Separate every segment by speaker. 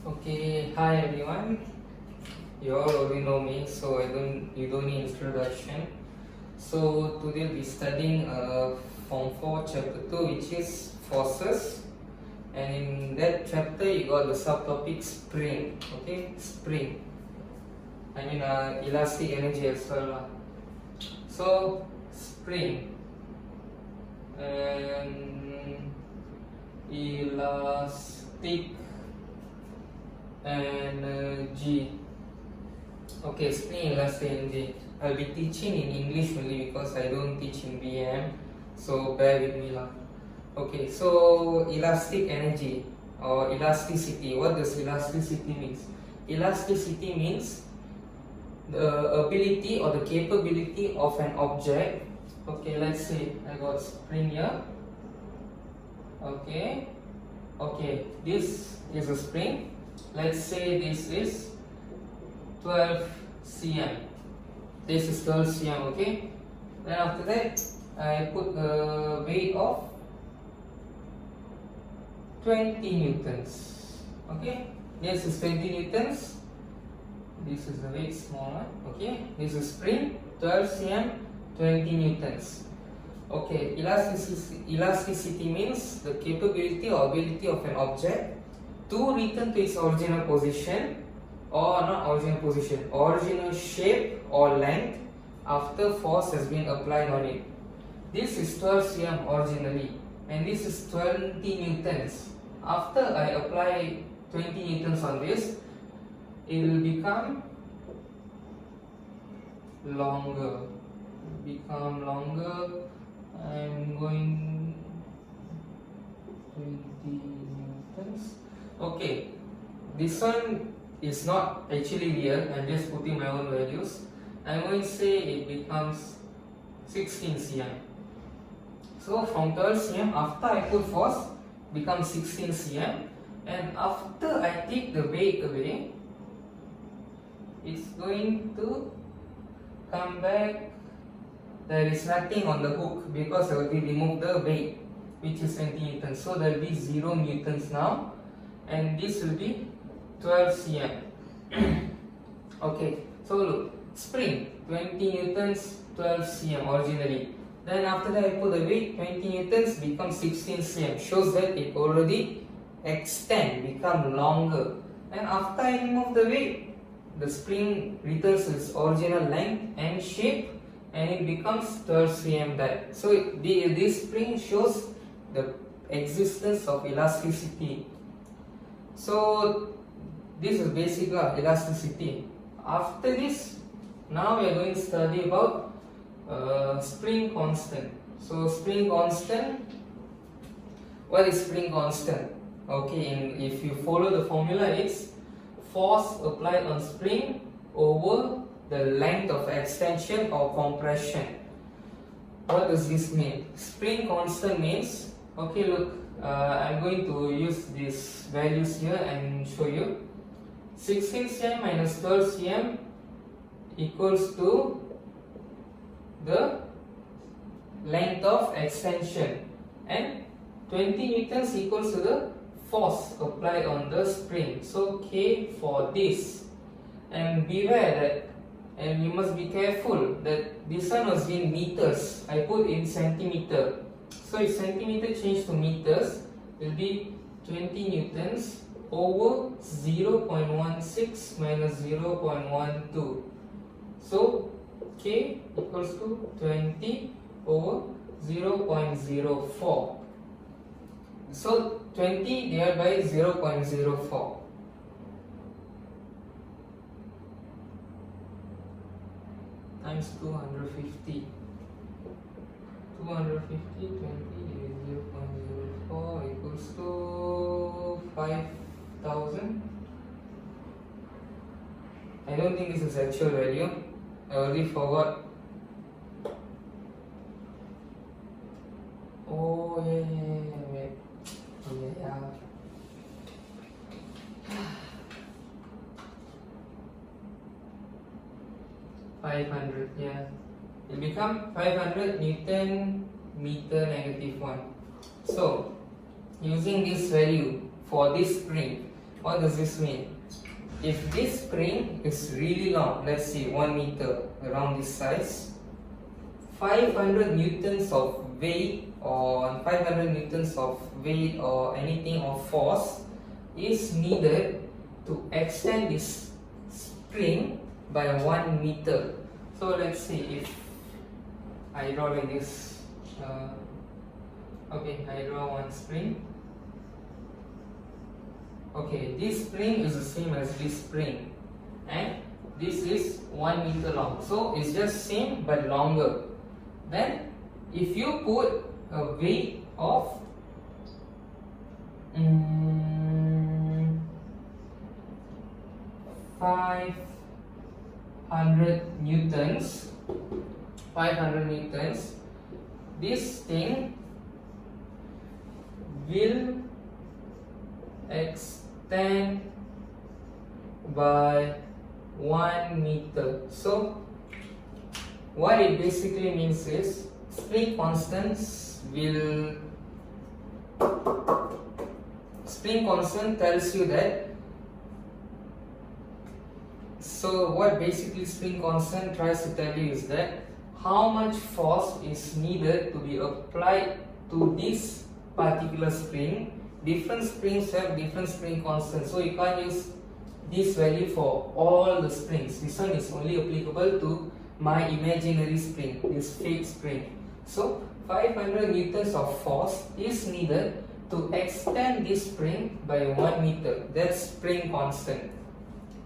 Speaker 1: Okay, hi everyone. You all already know me, so you don't need introduction. So today we'll be studying Form 4 Chapter 2, which is forces, and in that chapter you got the subtopic spring. Okay, spring. I mean elastic energy as well. So spring and elastic energy. Okay, spring elastic energy. I'll be teaching in English only because I don't teach in BM, so bear with me lah. Okay, so elastic energy or elasticity. What does elasticity means? Elasticity means the ability or the capability of an object. Okay, let's say I got spring here. Okay, this is a spring. Let's say this is 12 cm. This is 12 cm. Okay, then after that I put a weight of 20 newtons. Okay, this is 20 newtons. This is the weight, small one. Okay, this is spring, 12 cm, 20 newtons. Okay, elasticity means the capability or ability of an object to return to its original position, or not original position, original shape or length after force has been applied on it. This is 12 cm originally, and this is 20 newtons. After I apply 20 newtons on this, it will become longer. I'm going 20 newtons. Okay, this one is not actually real. I'm just putting my own values. I'm going to say it becomes 16 cm. So from 12 cm, after I put force, becomes 16 cm, and after I take the weight away, it's going to come back. There is nothing on the hook because I already removed the weight, which is 20 newtons. So there will be 0 newtons now, and this will be 12 cm. Okay, so look, spring 20 newtons, 12 cm originally. Then after that I put the weight, 20 newtons becomes 16 cm. Shows that it already extend, become longer. And after I remove the weight, the spring returns its original length and shape, and it becomes 12 cm back. So this spring shows the existence of elasticity. So this is basic elasticity. After this, now we are going to study about spring constant. So spring constant, what is spring constant? Okay, and if you follow the formula, it's force applied on spring over the length of extension or compression. What does this mean? Spring constant means, okay, look, I'm going to use these values here and show you. 16 cm minus 12 cm equals to the length of extension, and 20 newtons equals to the force applied on the spring. So K for this, and beware that, and you must be careful that this one was in meters. I put in centimeter. So if centimeter change to meters, it will be 20 newtons over 0.16 minus 0.12. So K equals to 20 over 0.04. So 20 divided by 0.04. Times 250. 250, 20 divided 0.04 equals to 5,000. I don't think this is actual value. I already forgot. Oh yeah. 500, yeah. It become 500 Newton meter negative 1. So using this value for this spring, What does this mean? If this spring is really long, let's see 1 meter, around this size, 500 newtons of weight or 500 newtons of weight or anything of force is needed to extend this spring by 1 meter. So let's see if I draw like this. Okay, I draw one spring. Okay, this spring is the same as this spring, and this is 1 meter long. So it's just same but longer. Then if you put a weight of 500 newtons, this thing will extend by 1 meter. So what it basically means is spring constant tells you that. So what basically spring constant tries to tell you is that how much force is needed to be applied to this particular spring. Different springs have different spring constants, so you can't use this value for all the springs. This one is only applicable to my imaginary spring, this fake spring. So 500 newtons of force is needed to extend this spring by 1 meter. That's spring constant.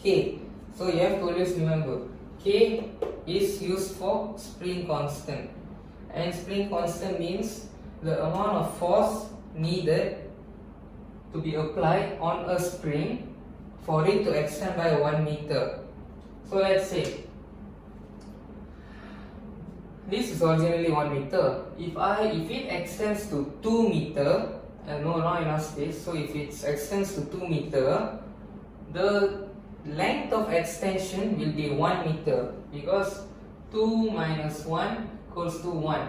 Speaker 1: K. So you have to always remember, K is used for spring constant, and spring constant means the amount of force needed to be applied on a spring for it to extend by 1 meter. So let's say this is originally 1 meter. If it extends to 2 meter, not enough space. So if it extends to 2 meter, the length of extension will be 1 meter, because 2 minus 1 equals to 1.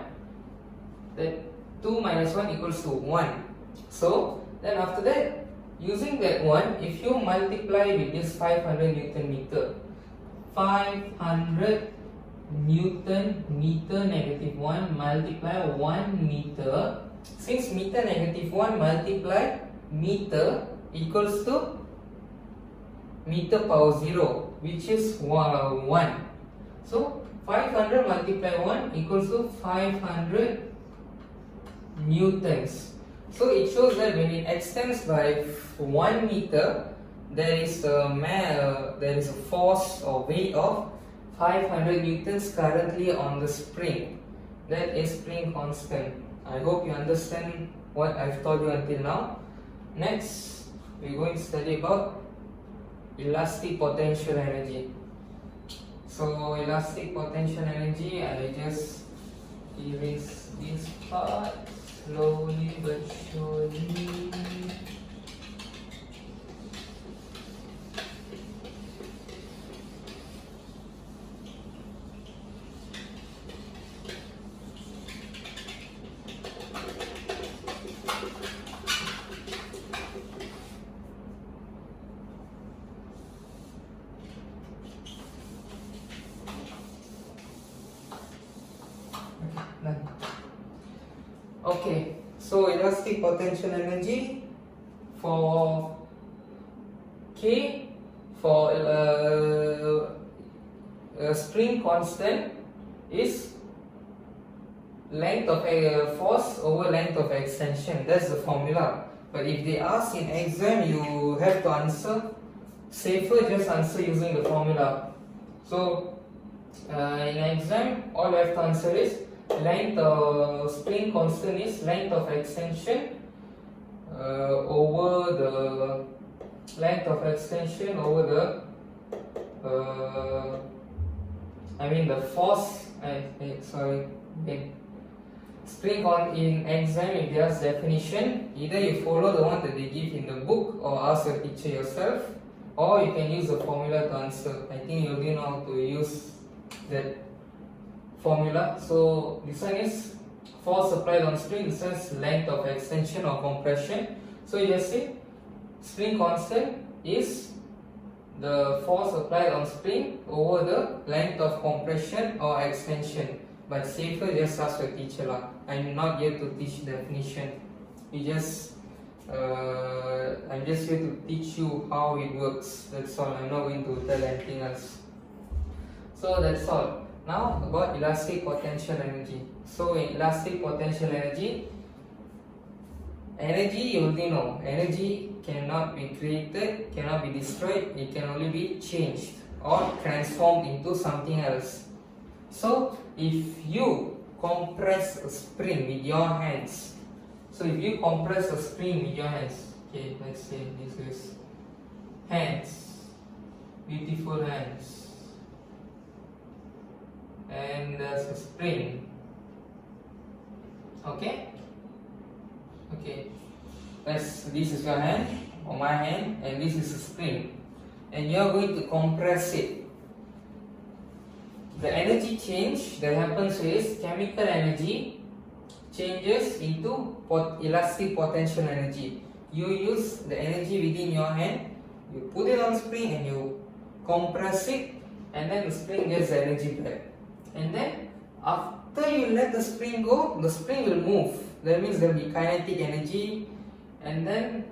Speaker 1: That 2 minus 1 equals to 1. So then after that, using that 1, if you multiply with this 500 Newton meter, 500 Newton meter negative 1 multiply 1 meter. Since meter negative 1 multiply meter equals to meter power 0, which is 1. So 500 multiply 1 equals to 500 newtons. So it shows that when it extends by 1 meter, there is a force or weight of 500 newtons currently on the spring. That is spring constant. I hope you understand what I've told you until now. Next, we're going to study about elastic potential energy. So elastic potential energy, I just erase this part slowly but surely. Okay, so elastic potential energy for K, for spring constant is length of a force over length of extension. That's the formula. But if they ask in exam, you have to answer safer, just answer using the formula. So in exam, all you have to answer is length of spring constant is length of extension over the length of extension over the the force. Spring on in exam, if they ask definition, either you follow the one that they give in the book or ask your teacher yourself, or you can use the formula to answer. I think you already know how to use that formula. So this one is force applied on spring, this one is length of extension or compression. So you just say spring constant is the force applied on spring over the length of compression or extension. But safer, just ask your teacher lah. I'm not here to teach definition. I'm just here to teach you how it works. That's all. I'm not going to tell anything else. So that's all. Now about elastic potential energy. So in elastic potential energy, you already know. Energy cannot be created, cannot be destroyed. It can only be changed or transformed into something else. So if you compress a spring with your hands, okay, let's say this is hands, beautiful hands, and there's a spring. Okay, this is your hand or my hand, and this is a spring, and you are going to compress it. The energy change that happens is chemical energy changes into elastic potential energy. You use the energy within your hand, you put it on spring and you compress it, and then the spring gets the energy back. And then after you let the spring go, the spring will move. That means there will be kinetic energy, and then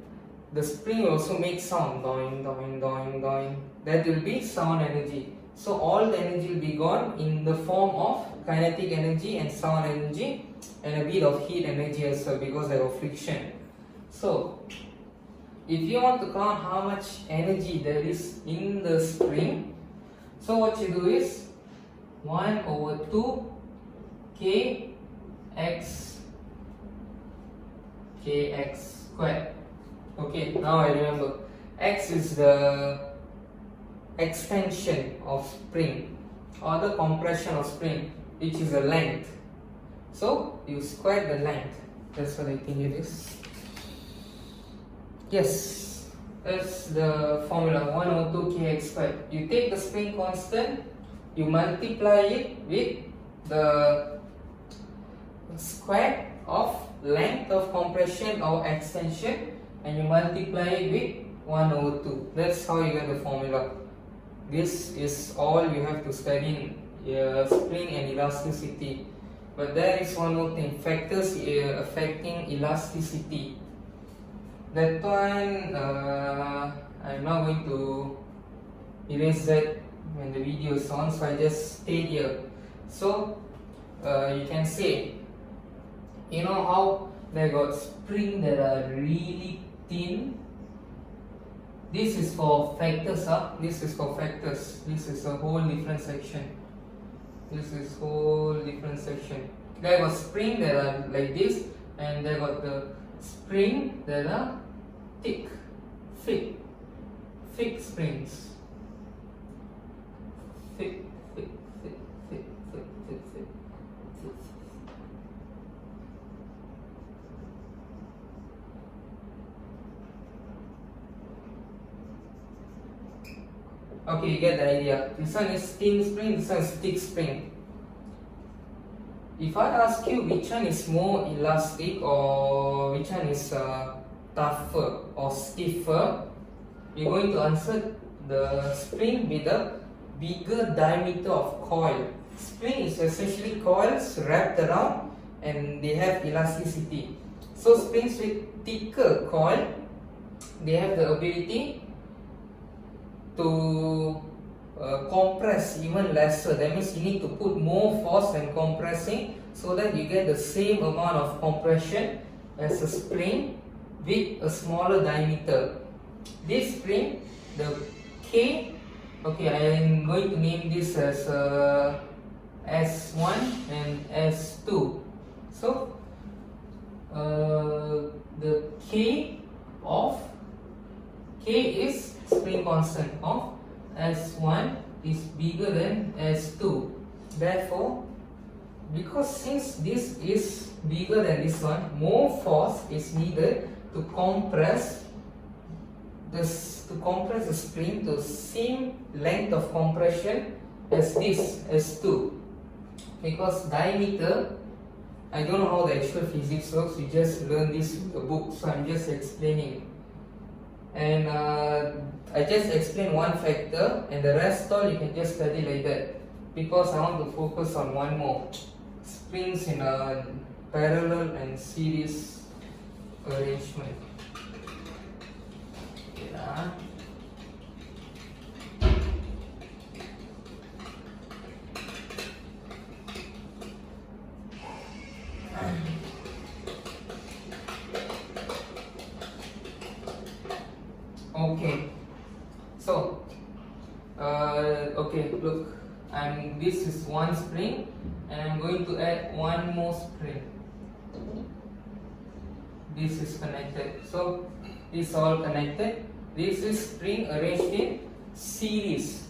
Speaker 1: the spring will also make sound, doing, doing, doing, doing. That will be sound energy. So all the energy will be gone in the form of kinetic energy and sound energy, and a bit of heat energy as well, because there was friction. So if you want to count how much energy there is in the spring, so what you do is 1 over 2 kx squared. Okay, now I remember. X is the extension of spring or the compression of spring, which is the length. So you square the length. That's what I think it is. Yes, that's the formula. 1 over 2 kx squared. You take the spring constant, you multiply it with the square of length of compression or extension, and you multiply it with 1 over 2. That's how you get the formula. This is all you have to study in spring and elasticity. But there is one more thing, factors affecting elasticity. That one, I'm not going to erase that when the video is on, so I just stayed here. So you can say, you know how they got spring that are really thin. This is for factors, This is for factors. This is a whole different section. There got spring that are like this, and there got the spring that are thick springs. Thick. Okay, you get the idea. This one is thin spring, this one is thick spring. If I ask you which one is more elastic or which one is tougher or stiffer, you're going to answer the spring with a bigger diameter of coil. Spring is essentially coils wrapped around, and they have elasticity. So springs with thicker coil, they have the ability to compress even lesser. That means you need to put more force when compressing, so that you get the same amount of compression as a spring with a smaller diameter. This spring, the K, okay, I am going to name this as S1 and S2. So the K is spring constant of S1 is bigger than S2. Therefore, because since this is bigger than this one, more force is needed to compress the spring to the same length of compression as this S2. Because diameter, I don't know how the actual physics works, you just learn this in the book, so I'm just explaining. And I just explain one factor and the rest all you can just study like that, because I want to focus on one more, springs in a parallel and series arrangement. Yeah. Okay, so okay, look, this is one spring and I'm going to add one more spring. This is connected, so this all connected. This is spring arranged in series,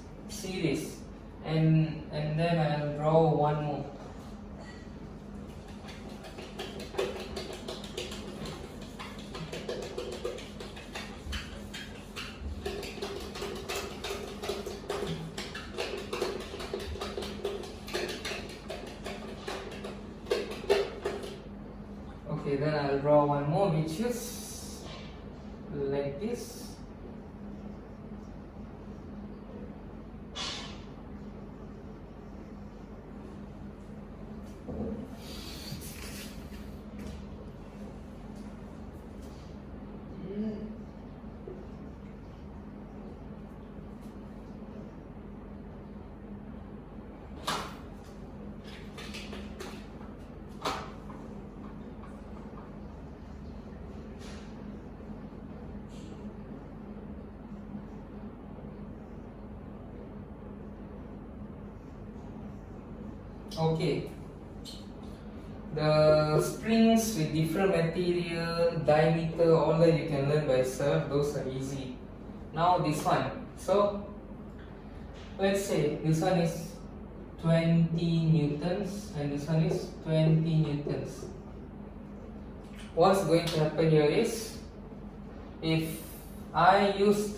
Speaker 1: and then I'll draw one more. Okay, then I'll draw one more, which is like this. Okay, the springs with different material, diameter, all that you can learn by yourself, those are easy. Now this one, so let's say this one is 20 newtons and this one is 20 newtons. What's going to happen here is, if I used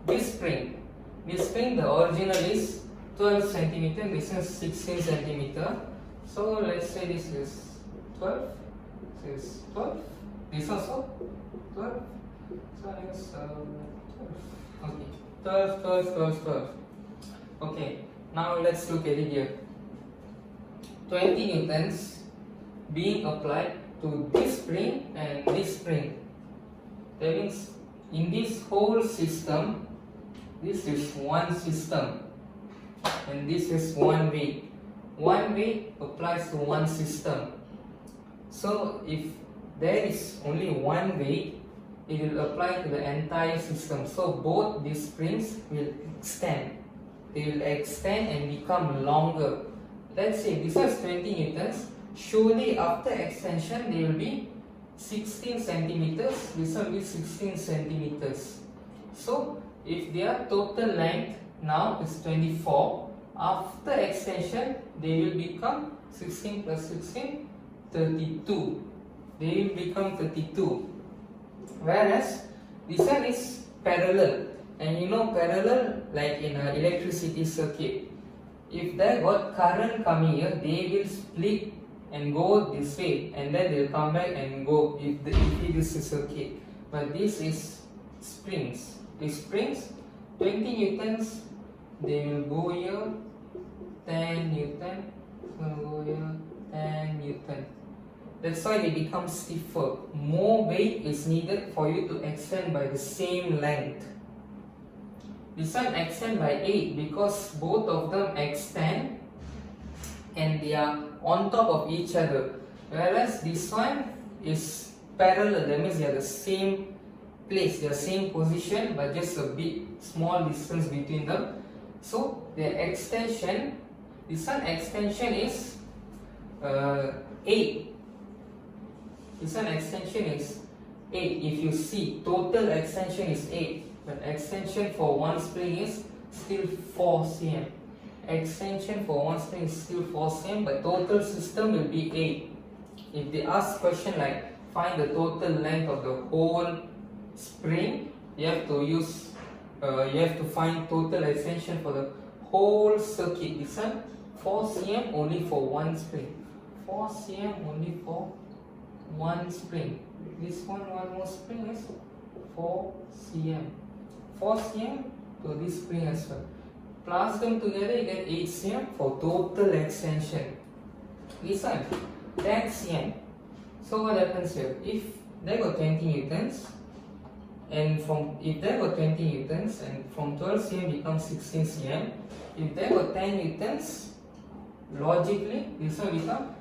Speaker 1: this spring, the original is 12 centimeter, this is 16 centimeter. So let's say this is 12, this is 12, this also 12, so I guess 12, okay, 12, 12, 12, 12. Okay, now let's look at it here. 20 newtons being applied to this spring and this spring. That means in this whole system, this is one system and this is one weight. One weight applies to one system. So if there is only one weight, it will apply to the entire system. So both these springs will extend. They will extend and become longer. Let's say this is 20 newtons. Surely after extension they will be 16 centimeters. This will be 16 centimeters. So if their total length now is 24, after extension they will become 16 plus 16, 32. They will become 32. Whereas this one is parallel, and you know parallel, like in an electricity circuit, if there got current coming here, they will split and go this way and then they will come back and go if this is circuit. But this is springs. These springs, 20 newtons, they will go here, 10 newton, will go here, 10 newton. That's why they become stiffer. More weight is needed for you to extend by the same length. This one extend by 8 because both of them extend and they are on top of each other. Whereas this one is parallel, that means they are the same place, they are same position but just a bit small distance between them. So their extension, this one extension is 8. This one extension is 8. If you see, total extension is 8. But extension for one spring is still 4 cm. Extension for one spring is still 4 cm, but total system will be 8. If they ask question like find the total length of the whole spring, you have to use you have to find total extension for the whole circuit. This one 4 cm only for one spring. 4 cm only for one spring. This one more spring is 4 cm. 4 cm to this spring as well. Plus them together, you get 8 cm for total extension. This one, 10 cm. So what happens here? If there were 20 newtons, and if there were 20 newtons, and from 12 cm becomes 16 cm, if there were 10 newtons, logically this one become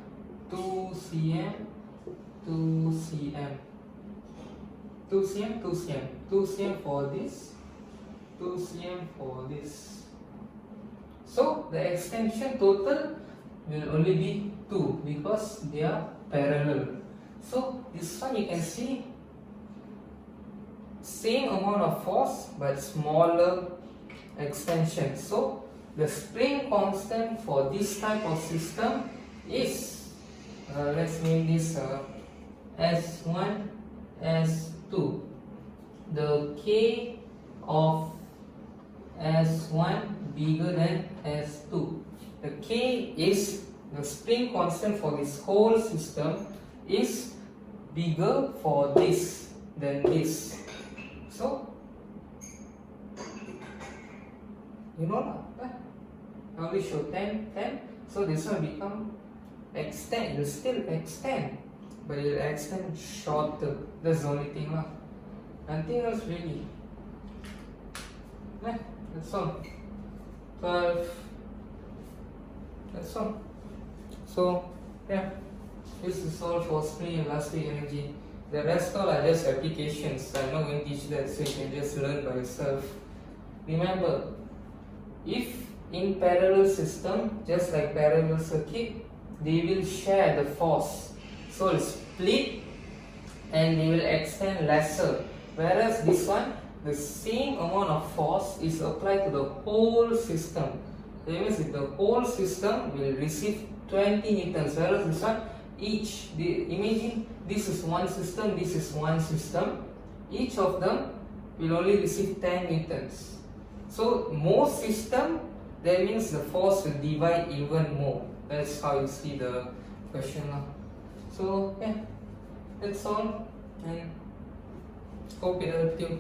Speaker 1: 2 cm, 2 cm, 2 cm, 2 cm, 2 cm for this, 2 cm for this. So the extension total will only be 2 because they are parallel. So this one you can see same amount of force but smaller extension. So the spring constant for this type of system is, let's name this S1, S2. The K of S1 bigger than S2. The K is the spring constant for this whole system is bigger for this than this. So you know I only show 10, 10. So this one become extend. It will still extend, but it will extend shorter. That's the only thing lah. Nothing else really. Yeah, that's all. 12. That's all. So yeah, this is all for spring elastic energy. The rest all are just applications. I'm not going to teach that, so you can just learn by yourself. Remember, if in parallel system, just like parallel circuit, they will share the force. So it will split and they will extend lesser. Whereas this one, the same amount of force is applied to the whole system. That means if the whole system will receive 20 newtons, whereas this one, imagine this is one system, this is one system. Each of them will only receive 10 newtons. So more system, that means the force will divide even more. That's how you see the question now. So yeah, that's all, and hope it helped you.